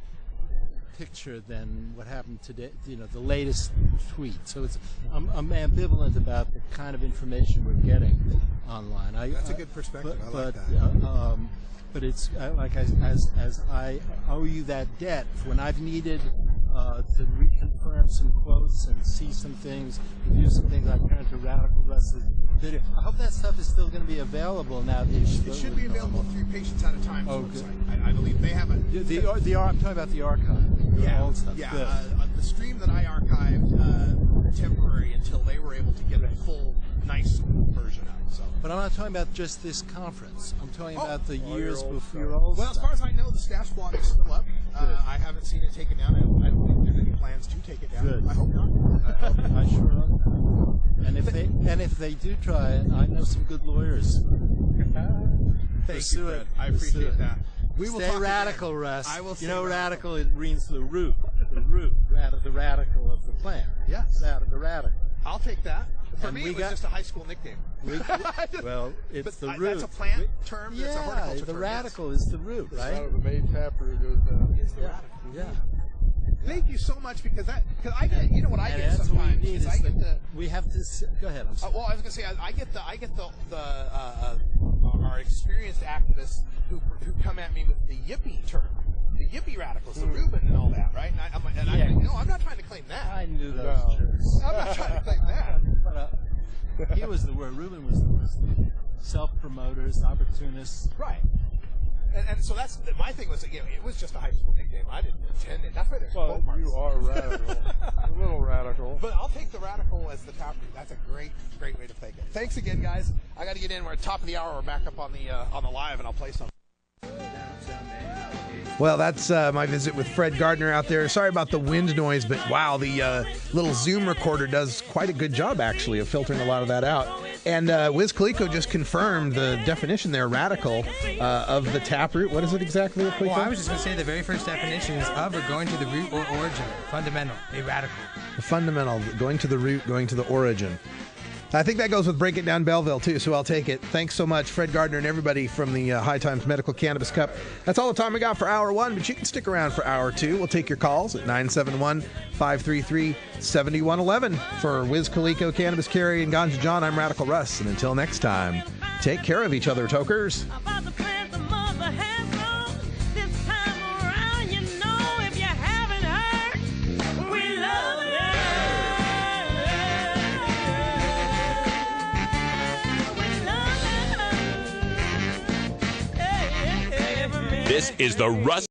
picture than what happened today, you know, the latest tweet. So I'm ambivalent about the kind of information we're getting online. That's a good perspective. I like that. But it's like as I owe you that debt when I've needed to reconfirm some quotes and see some things, review some things. I turn to Radical Russ's video. I hope that stuff is still going to be available now. It should be available 3 patients at a time. Oh, good. I believe they have a. I'm talking about the archive. Yeah, old stuff. yeah. The stream that I archived temporary until they were able to get a full, nice version out. So. But I'm not talking about just this conference. I'm talking about the years before your old Well, stuff. as far as I know, the staff blog is still up. I haven't seen it taken down. I don't think there's any plans to take it down. Good. I hope not. I sure hope. And if they do try it, I know some good lawyers. Thank you, Fred. I appreciate that. We will Stay talk radical, again. Russ. I will. You know, radical. It means the root, the radical of the plant. Yes. The radical. I'll take that. For And me, we it was got- just a high school nickname. Well, it's the But root. that's a plant term. That's a Yeah, horticulture the term, radical is the root, right? Out of the main taproot goes down. It's the radical. Yeah. Thank you so much because I get, you know what I And get that's what we sometimes need is is I get the. we have to. Go ahead. I'm sorry. Well, I was gonna say I get our experienced activists who come at me with the yippie term, the yippie radicals, the Reuben and all that, right? And Yeah. I'm not trying to claim that. I knew those jerks. I'm not trying to claim that. But, he was the word. Reuben was the worst. Self-promoters, opportunists. Right. And so that's my thing was, it was just a high school nickname. I didn't intend it. That's why there's quote marks. You are radical. A little radical. But I'll take the radical as the top. That's a great way to take it. Thanks again, guys. I got to get in. We're at top of the hour. We're back up on the live, and I'll play some. Well, that's my visit with Fred Gardner out there. Sorry about the wind noise, but wow, the little Zoom recorder does quite a good job, actually, of filtering a lot of that out. And Wiz Khalico just confirmed the definition there, radical, of the taproot. What is it exactly, Khalico? Well, I was just going to say the very first definition is of or going to the root or origin. Fundamental, a radical. The fundamental, going to the root, going to the origin. I think that goes with Break It Down Belleville, too, so I'll take it. Thanks so much, Fred Gardner and everybody from the High Times Medical Cannabis Cup. That's all the time we got for Hour 1, but you can stick around for Hour 2. We'll take your calls at 971-533-7111. For Wiz Khalico, Cannabis Carry, and Ganja John, I'm Radical Russ. And until next time, take care of each other, tokers. This is the Russ